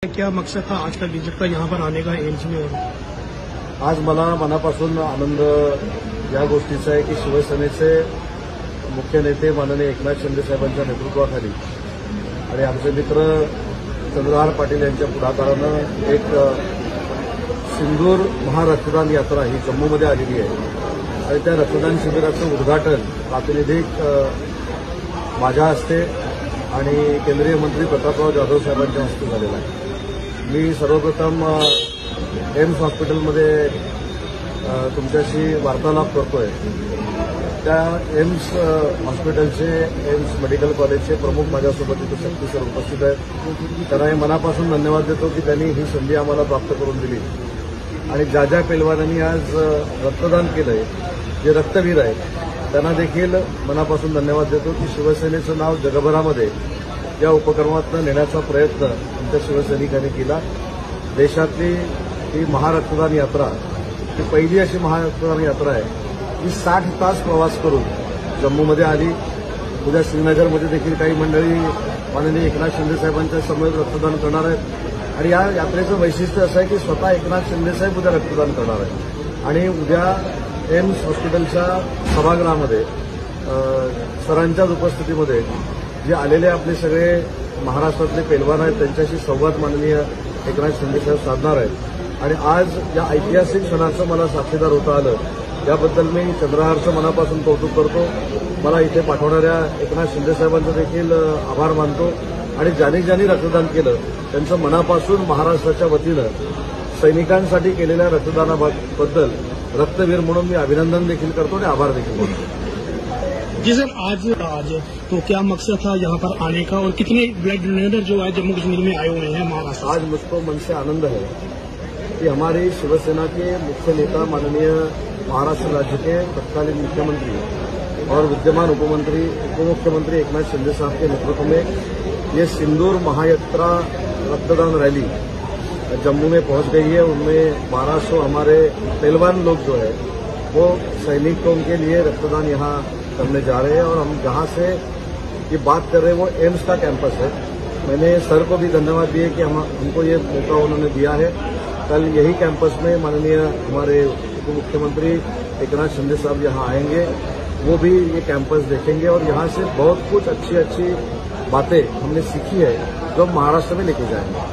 क्या मकसद था आज का विजिट का यहाँ पर आने का एम्स में? और आज मला मनापासून आनंद या गोष्टीचा आहे की शिवसेनेचे मुख्य नेते माननीय एकनाथ शिंदे साहेबांच्या नेतृत्वाखाली आणि आमचे मित्र चंद्रहार पाटील यांच्या पुढाकारानं एक सिंदूर महारक्तदान यात्रा ही जम्मूमध्ये आलेली आहे आणि त्या रक्तदान शिबिराचं उद्घाटन प्रातिनिधिक माझ्या हस्ते आणि केंद्रीय मंत्री प्रतापराव जाधव साहेबांच्या हस्ते झालेला आहे। मी सर्वप्रथम एम्स हॉस्पिटलमध्ये तुमच्याशी वार्तालाप करतोय। त्या एम्स हॉस्पिटलचे एम्स मेडिकल कॉलेजचे प्रमुख माझ्यासोबत इथे शक्ती सर उपस्थित आहेत। त्यांना हे मनापासून धन्यवाद देतो की त्यांनी ही संधी आम्हाला प्राप्त करून दिली आणि ज्या ज्या पैलवानांनी आज रक्तदान केलंय, जे रक्तवीर आहेत, त्यांना देखील मनापासून धन्यवाद देतो की शिवसेनेचं नाव जगभरामध्ये या उपक्रमातून नेण्याचा प्रयत्न आमच्या शिवसैनिकांनी केला। देशातली ही महारक्तदान यात्रा ही पहिली अशी महारक्तदान यात्रा आहे जी 60 तास प्रवास करून जम्मूमध्ये आली। उद्या श्रीनगरमध्ये देखील काही मंडळी माननीय एकनाथ शिंदे साहेबांच्या समवेत रक्तदान करणार आहेत आणि या यात्रेचं वैशिष्ट्य असं आहे की स्वतः एकनाथ शिंदे साहेब उद्या रक्तदान करणार आहेत आणि उद्या एम्स हॉस्पिटलच्या सभागृहामध्ये सरांच्याच उपस्थितीमध्ये जे आलेले आपले सगळे महाराष्ट्रातले पैलवान आहेत त्यांच्याशी संवाद माननीय एकनाथ शिंदे साहेब साधणार आहेत आणि आज या ऐतिहासिक क्षणाचं मला साक्षीदार होता आलं याबद्दल मी चंद्रहारचं मनापासून कौतुक करतो। मला इथे पाठवणाऱ्या एकनाथ शिंदे साहेबांचा देखील आभार मानतो आणि ज्यांनी ज्यांनी रक्तदान केलं त्यांचं मनापासून महाराष्ट्राच्या वतीनं सैनिकांसाठी केलेल्या रक्तदानाबद्दल रक्तवीर म्हणून मी अभिनंदन देखील करतो आणि आभार देखील मानतो। जी सर, आज तो क्या मकसद था यहाँ पर आने का और कितने ब्लड डोनेटर जो है जम्मू कश्मीर में आए हुए हैं महाराष्ट्र? आज मुझको मन से आनंद है कि हमारी शिवसेना के मुख्य नेता माननीय महाराष्ट्र राज्य के तत्कालीन मुख्यमंत्री और विद्यमान उपमुख्यमंत्री एकनाथ शिंदे साहब के नेतृत्व में ये सिंदूर महायात्रा रक्तदान रैली जम्मू में पहुंच गई है। उनमें 1200 हमारे पहलवान लोग जो है वो सैनिकों के लिए रक्तदान यहाँ करने जा रहे हैं और हम जहाँ से ये बात कर रहे हैं वो एम्स का कैंपस है। मैंने सर को भी धन्यवाद दिए कि हमको ये मौका उन्होंने दिया है। कल यही कैंपस में माननीय हमारे उप मुख्यमंत्री एकनाथ शिंदे साहब यहाँ आएंगे, वो भी ये कैंपस देखेंगे और यहाँ से बहुत कुछ अच्छी अच्छी बातें हमने सीखी है जो हम महाराष्ट्र में लेके जाएंगे।